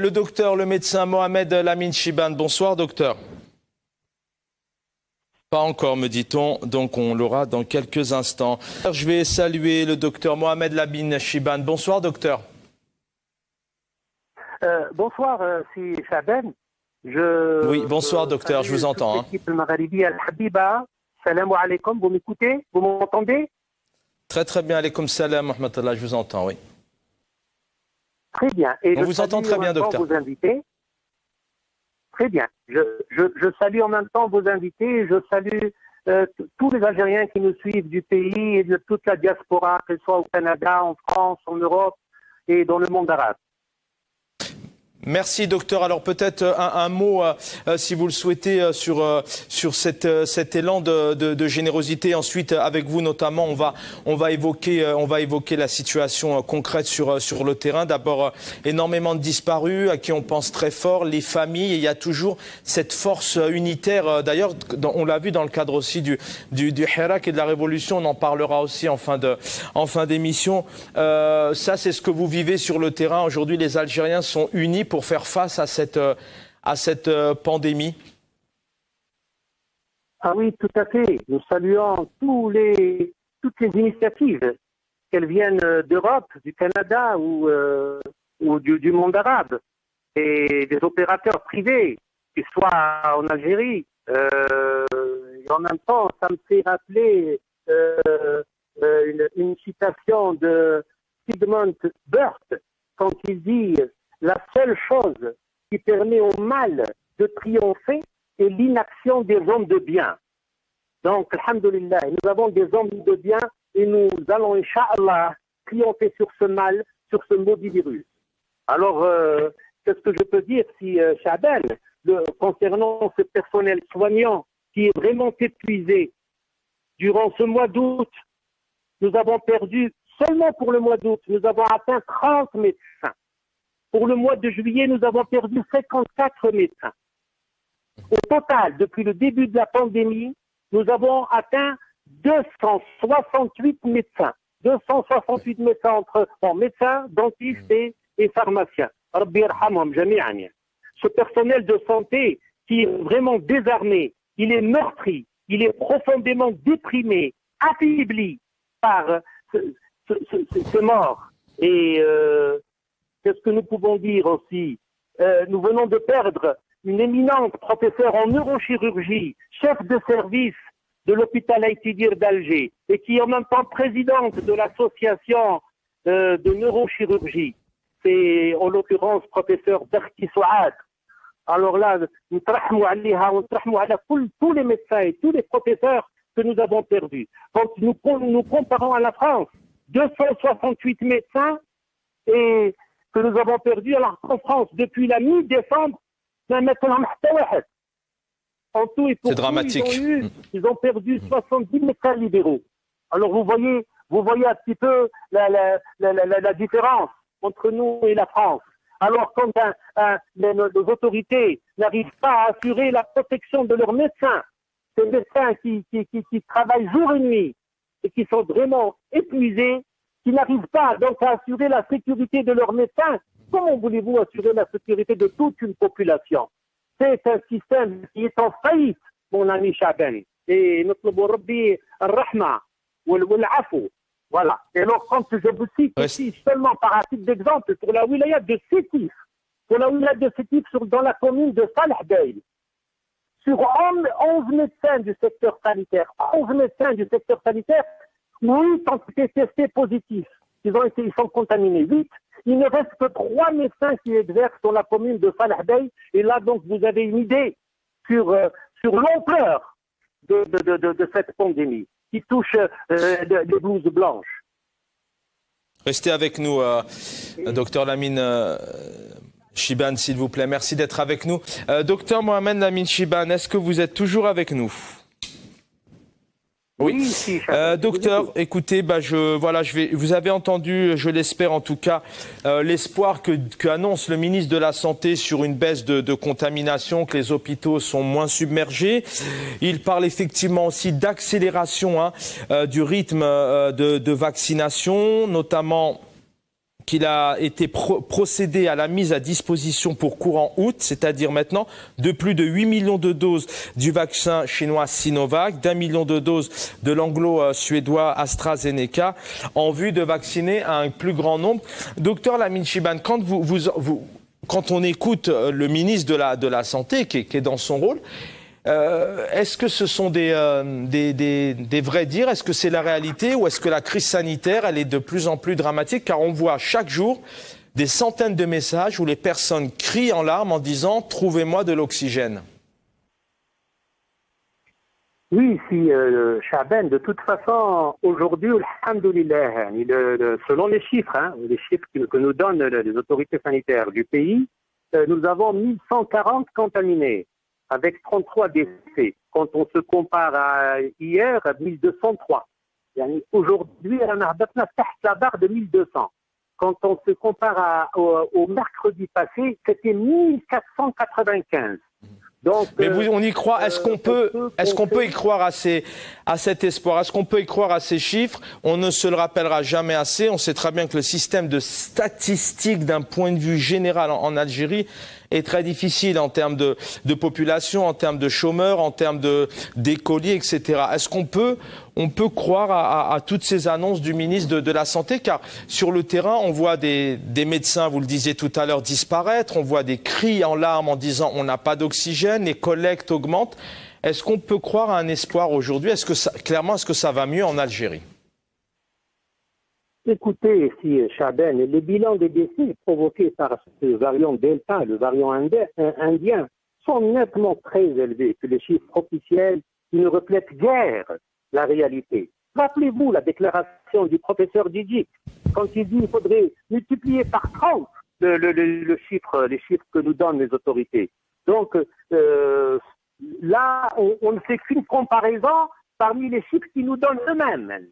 Le docteur, le médecin Mohamed Lamine Chibane. Bonsoir docteur. Pas encore me dit-on, donc on l'aura dans quelques instants. Je vais saluer le docteur Mohamed Lamine Chibane. Bonsoir docteur. Bonsoir, c'est Chaben. Oui, bonsoir docteur, je vous entends. Salam alaikum, vous m'écoutez? Vous m'entendez? Très très bien, alaikum salam, rahmatullah, je vous entends, oui. Très bien. Et on vous entend très bien, docteur. Vos invités. Très bien. Je salue en même temps vos invités. Je salue tous les Algériens qui nous suivent du pays et de toute la diaspora, que ce soit au Canada, en France, en Europe et dans le monde arabe. Merci docteur. Alors peut-être un mot, si vous le souhaitez, sur cet élan de générosité. Ensuite, avec vous notamment, on va évoquer la situation concrète sur le terrain. D'abord, énormément de disparus à qui on pense très fort, les familles. Et il y a toujours cette force unitaire. D'ailleurs, on l'a vu dans le cadre aussi du Hirak et de la Révolution. On en parlera aussi en fin d'émission. Ça, c'est ce que vous vivez sur le terrain. Aujourd'hui, les Algériens sont unis pour faire face à cette pandémie? Ah oui, tout à fait. Nous saluons toutes les initiatives, qu'elles viennent d'Europe, du Canada ou du monde arabe, et des opérateurs privés, qu'ils soient en Algérie. Et en même temps, ça me fait rappeler une citation de Sigmund Bert, quand il dit: la seule chose qui permet au mal de triompher est l'inaction des hommes de bien. Donc, alhamdoulilah, nous avons des hommes de bien et nous allons, inch'Allah, triompher sur ce mal, sur ce maudit virus. Alors, qu'est-ce que je peux dire, si Chaben, concernant ce personnel soignant qui est vraiment épuisé durant ce mois d'août, nous avons perdu, seulement pour le mois d'août, nous avons atteint 30 médecins. Pour le mois de juillet, nous avons perdu 54 médecins. Au total, depuis le début de la pandémie, nous avons atteint 268 médecins. 268 médecins entre médecins, dentistes et pharmaciens. Rabbi yarhamhum jami'an. Ce personnel de santé qui est vraiment désarmé, il est meurtri, il est profondément déprimé, affaibli par ce mort. Et qu'est-ce que nous pouvons dire aussi? Nous venons de perdre une éminente professeure en neurochirurgie, chef de service de l'hôpital Aïtidir d'Alger, et qui est en même temps présidente de l'association de neurochirurgie. C'est en l'occurrence professeur Berki Souad. Alors là, nous tous les médecins et tous les professeurs que nous avons perdus. Quand nous comparons à la France, 268 médecins et que nous avons perdu, alors qu'en France, depuis la mi-décembre, en tout et pour tout, dramatique. Ils ont perdu 70 médecins libéraux. Alors vous voyez un petit peu la différence entre nous et la France. Alors quand les autorités n'arrivent pas à assurer la protection de leurs médecins, ces médecins qui travaillent jour et nuit et qui sont vraiment épuisés, qui n'arrivent pas donc à assurer la sécurité de leurs médecins, comment voulez-vous assurer la sécurité de toute une population? C'est un système qui est en faillite, mon ami Chaben. Et notre Rabbi al-Rahma wal-Afou. Voilà. Et alors, quand je vous cite ici seulement par un titre d'exemple pour la wilaya de Sétif, dans la commune de Salah Bey, sur 11 médecins du secteur sanitaire, 8 ont été testés positifs. Ils sont contaminés. 8. Il ne reste que 3 médecins qui exercent dans la commune de Salah Bey. Et là, donc, vous avez une idée sur l'ampleur de cette pandémie qui touche les blouses blanches. Restez avec nous, docteur Lamine Chibane, s'il vous plaît. Merci d'être avec nous. Docteur Mohamed Lamine Chibane, est-ce que vous êtes toujours avec nous? Oui, docteur, écoutez, vous avez entendu, je l'espère en tout cas, l'espoir que annonce le ministre de la Santé sur une baisse de contamination, que les hôpitaux sont moins submergés. Il parle effectivement aussi d'accélération du rythme de vaccination, notamment qu'il a été procédé à la mise à disposition pour courant août, c'est-à-dire maintenant, de plus de 8 millions de doses du vaccin chinois Sinovac, d'1 million de doses de l'anglo-suédois AstraZeneca, en vue de vacciner un plus grand nombre. Docteur Lamine Chibane, quand on écoute le ministre de la Santé, qui est dans son rôle, est-ce que ce sont des vrais dires? Est-ce que c'est la réalité? Ou est-ce que la crise sanitaire, elle est de plus en plus dramatique? Car on voit chaque jour des centaines de messages où les personnes crient en larmes en disant « Trouvez-moi de l'oxygène ». Oui, Chaben, de toute façon, aujourd'hui, alhamdoulilah, selon les chiffres que nous donnent les autorités sanitaires du pays, nous avons 1140 contaminés, avec 33 décès. Quand on se compare à hier, 1203. Aujourd'hui, on a la barre de 1200. Quand on se compare au mercredi passé, c'était 1495. Donc, mais on y croit. Est-ce qu'on peut y croire à cet espoir? Est-ce qu'on peut y croire à ces chiffres? On ne se le rappellera jamais assez. On sait très bien que le système de statistiques d'un point de vue général en Algérie est très difficile en termes de population, en termes de chômeurs, en termes d'écoliers, etc. Est-ce qu'on peut croire à toutes ces annonces du ministre de la Santé? Car sur le terrain, on voit des médecins, vous le disiez tout à l'heure, disparaître. On voit des cris en larmes en disant on n'a pas d'oxygène, les collectes augmentent. Est-ce qu'on peut croire à un espoir aujourd'hui? Est-ce que ça va mieux en Algérie? Écoutez, Chaben, les bilans des décès provoqués par ce variant Delta, le variant indien, sont nettement très élevés que les chiffres officiels qui ne reflètent guère la réalité. Rappelez-vous la déclaration du professeur Djidji, quand il dit qu'il faudrait multiplier par 30 les chiffres que nous donnent les autorités. Donc là, on ne fait qu'une comparaison parmi les chiffres qu'ils nous donnent eux-mêmes.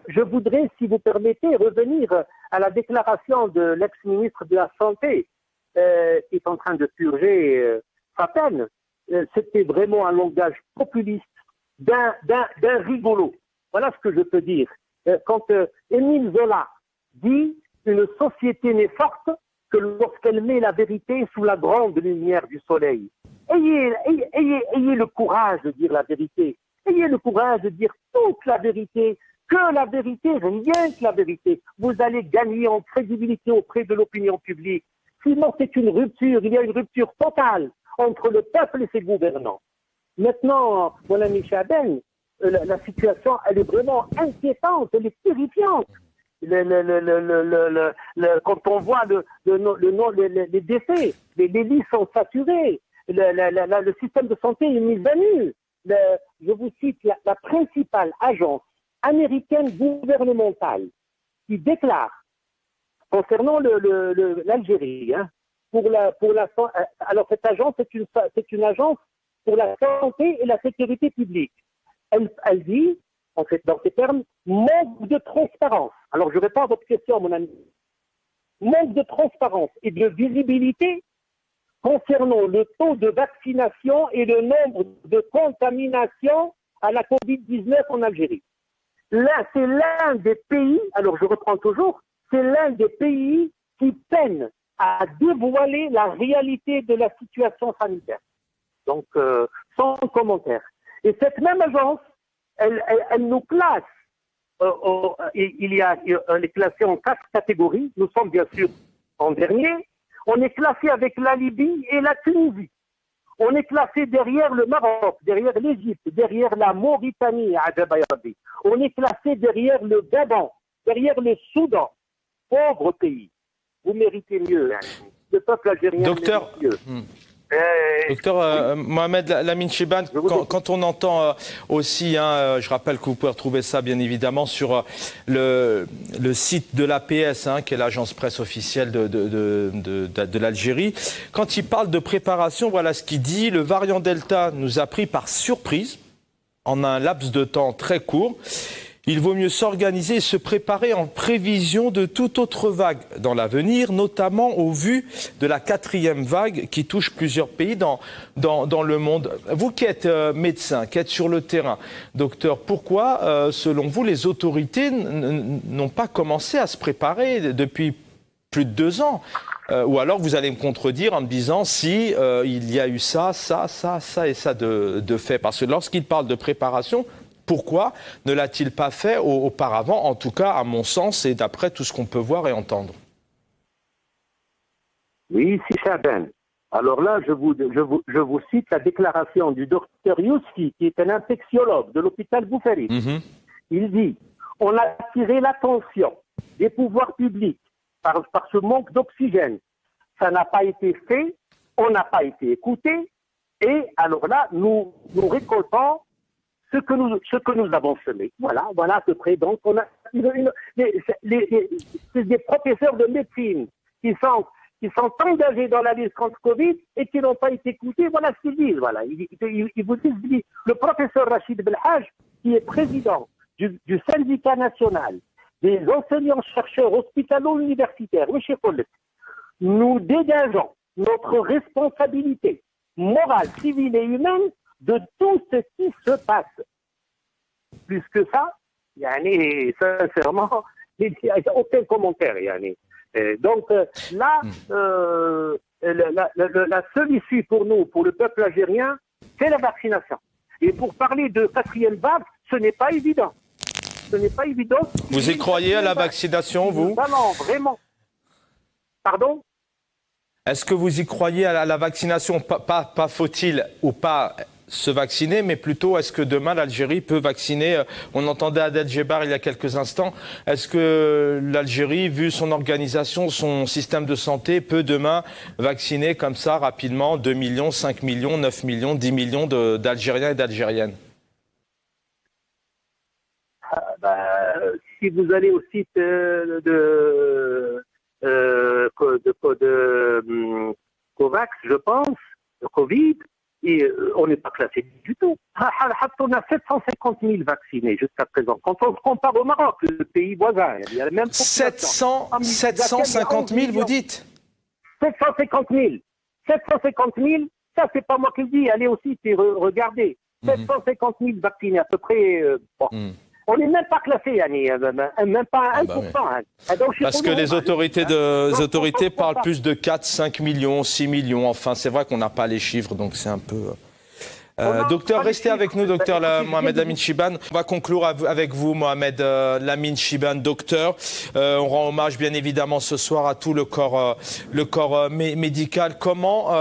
Je voudrais, si vous permettez, revenir à la déclaration de l'ex-ministre de la Santé qui est en train de purger sa peine. C'était vraiment un langage populiste d'un rigolo. Voilà ce que je peux dire. Quand Émile Zola dit « Une société n'est forte que lorsqu'elle met la vérité sous la grande lumière du soleil ». Ayez le courage de dire la vérité. Ayez le courage de dire toute la vérité, que la vérité, rien que la vérité. Vous allez gagner en crédibilité auprès de l'opinion publique. Sinon, c'est une rupture, il y a une rupture totale entre le peuple et ses gouvernants. Maintenant, mon ami Chaben, la situation, elle est vraiment inquiétante, elle est terrifiante. Quand on voit les décès, les lits sont saturés, le système de santé est mis à nu. Je vous cite la principale agence américaine gouvernementale qui déclare concernant l'Algérie, alors cette agence c'est une agence pour la santé et la sécurité publique. Elle dit, en fait, dans ces termes, manque de transparence. Alors je réponds à votre question, mon ami. Manque de transparence et de visibilité concernant le taux de vaccination et le nombre de contaminations à la Covid-19 en Algérie. Là, c'est l'un des pays, alors je reprends toujours, c'est l'un des pays qui peine à dévoiler la réalité de la situation sanitaire. Donc, sans commentaire. Et cette même agence, elle nous classe, il est classé en 4 catégories. Nous sommes bien sûr en dernier. On est classé avec la Libye et la Tunisie. On est classé derrière le Maroc, derrière l'Égypte, derrière la Mauritanie, Adjabayadi. On est classé derrière le Gabon, derrière le Soudan. Pauvre pays. Vous méritez mieux. Hein. Le peuple algérien mérite mieux. Docteur Mohamed Lamine Chibane, quand on entend aussi, je rappelle que vous pouvez retrouver ça bien évidemment sur le site de l'APS, qui est l'agence presse officielle de l'Algérie, quand il parle de préparation, voilà ce qu'il dit: le variant Delta nous a pris par surprise en un laps de temps très court. Il vaut mieux s'organiser et se préparer en prévision de toute autre vague dans l'avenir, notamment au vu de la 4e vague qui touche plusieurs pays dans le monde. Vous qui êtes médecin, qui êtes sur le terrain, docteur, pourquoi, selon vous, les autorités n'ont pas commencé à se préparer depuis plus de 2 ans? Ou alors vous allez me contredire en me disant si il y a eu ça et ça de fait. Parce que lorsqu'il parle de préparation, pourquoi ne l'a-t-il pas fait auparavant, en tout cas à mon sens et d'après tout ce qu'on peut voir et entendre? Oui, si Chaban. Alors là, je vous cite la déclaration du docteur Youssi, qui est un infectiologue de l'hôpital Boukhari. Il dit « On a attiré l'attention des pouvoirs publics par ce manque d'oxygène. Ça n'a pas été fait, on n'a pas été écouté, et alors là, nous récoltons ce que nous avons semé. Voilà à peu près. Donc, on a c'est des professeurs de médecine qui sont engagés dans la lutte contre Covid et qui n'ont pas été écoutés. Voilà ce qu'ils disent. Voilà. Ils vous disent, le professeur Rachid Belhaj, qui est président du syndicat national des enseignants-chercheurs hospitalo-universitaires, nous dégageons notre responsabilité morale, civile et humaine de tout ce qui se passe. Plus que ça, sincèrement, il n'y a aucun commentaire. Donc là, la seule issue pour nous, pour le peuple algérien, c'est la vaccination. Et pour parler de 4e vague, ce n'est pas évident. Ce n'est pas évident. Vous y croyez à la vaccination, vous? Non, vraiment. Pardon? Est-ce que vous y croyez à la vaccination? Pas faut-il ou pas se vacciner, mais plutôt est-ce que demain l'Algérie peut vacciner? On entendait Adel Djebar il y a quelques instants. Est-ce que l'Algérie, vu son organisation, son système de santé, peut demain vacciner comme ça rapidement 2 millions, 5 millions, 9 millions, 10 millions d'Algériens et d'Algériennes? Si vous allez au site COVAX, je pense, de Covid, et on n'est pas classé du tout. On a 750 000 vaccinés jusqu'à présent. Quand on se compare au Maroc, le pays voisin, il y a la même population. 750 000, vous dites? 750 000. 750 000, ça c'est pas moi qui le dis, allez au site et regardez. 750 000 vaccinés, à peu près. On n'est même pas classé, même pas 1%. Oui. Donc, parce que les autorités parlent plus de 4, 5 millions, 6 millions. Enfin, c'est vrai qu'on n'a pas les chiffres, donc c'est un peu... docteur, restez avec nous, docteur Mohamed Lamine Chibane. On va conclure avec vous, Mohamed Lamine Chibane, docteur. On rend hommage, bien évidemment, ce soir à tout le corps médical. Comment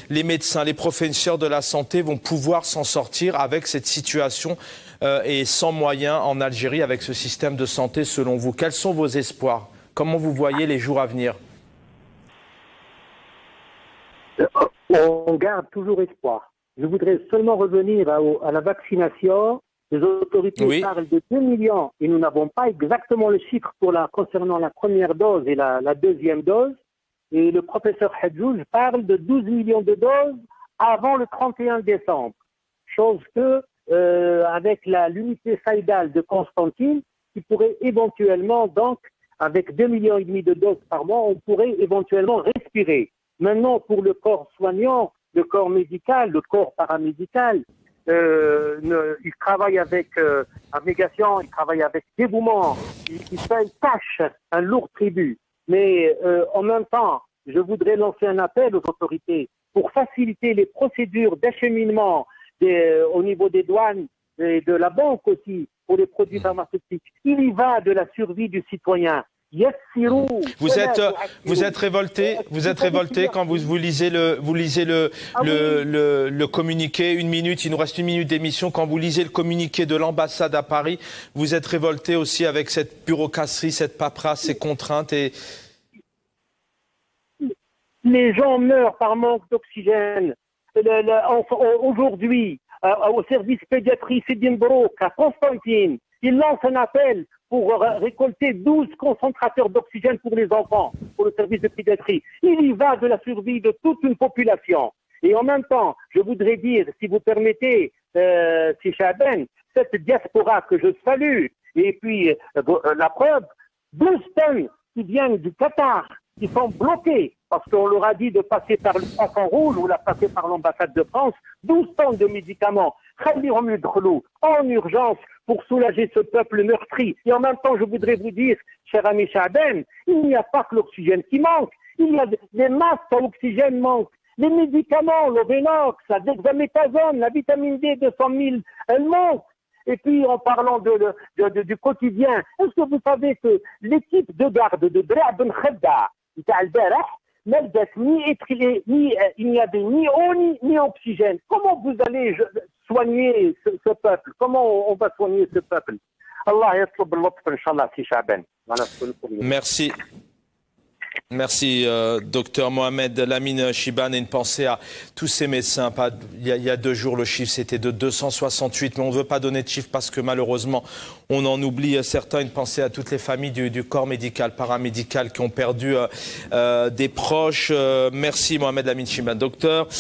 les médecins, les professeurs de la santé vont pouvoir s'en sortir avec cette situation et sans moyens en Algérie, avec ce système de santé, selon vous? Quels sont vos espoirs? Comment vous voyez les jours à venir? On garde toujours espoir. Je voudrais seulement revenir à la vaccination. Les autorités parlent de 2 millions et nous n'avons pas exactement le chiffre concernant la première dose et la 2e dose. Et le professeur Hadjouj parle de 12 millions de doses avant le 31 décembre. Chose que, avec l'unité saïdale de Constantine, qui pourrait éventuellement, donc, avec 2,5 millions de doses par mois, on pourrait éventuellement respirer. Maintenant, pour le corps soignant, le corps médical, le corps paramédical, il travaille avec abnégation, il travaille avec dévouement, il tâche un lourd tribut. Mais en même temps, je voudrais lancer un appel aux autorités pour faciliter les procédures d'acheminement au niveau des douanes et de la banque aussi pour les produits pharmaceutiques. Il y va de la survie du citoyen. Vous êtes révolté quand vous lisez le communiqué. 1 minute, il nous reste 1 minute d'émission. Quand vous lisez le communiqué de l'ambassade à Paris, vous êtes révolté aussi avec cette bureaucratie, cette paperasse, ces contraintes et... Les gens meurent par manque d'oxygène. Aujourd'hui, au service pédiatrie Sidi Mbrouk, à Constantine, il lance un appel pour récolter 12 concentrateurs d'oxygène pour les enfants, pour le service de pédiatrie. Il y va de la survie de toute une population. Et en même temps, je voudrais dire, si vous permettez, si Chaben, cette diaspora que je salue Et puis, la preuve, 12 tonnes qui viennent du Qatar, qui sont bloquées, parce qu'on leur a dit de passer par le poisson rouge ou la passer par l'ambassade de France, 12 tonnes de médicaments, en urgence pour soulager ce peuple meurtri. Et en même temps, je voudrais vous dire, cher ami Chaaben, il n'y a pas que l'oxygène qui manque, il y a des masques à oxygène manquent, les médicaments, l'Ovenox, la dexaméthasone, la vitamine D 200 000, elles manquent. Et puis, en parlant du quotidien, est-ce que vous savez que l'équipe de garde de Dra' Ben Khedda, il n'y avait ni eau ni oxygène. Comment vous allez soigner ce peuple? Comment on va soigner ce peuple? Allah yatlub al-lutf, Inch'Allah, si Chaaben. Merci. Merci, docteur Mohamed Lamine Chibane, et une pensée à tous ces médecins. Il y a 2 jours, le chiffre c'était de 268, mais on ne veut pas donner de chiffre parce que malheureusement, on en oublie certains. Une pensée à toutes les familles du corps médical, paramédical qui ont perdu des proches. Merci Mohamed Lamine Chibane, docteur.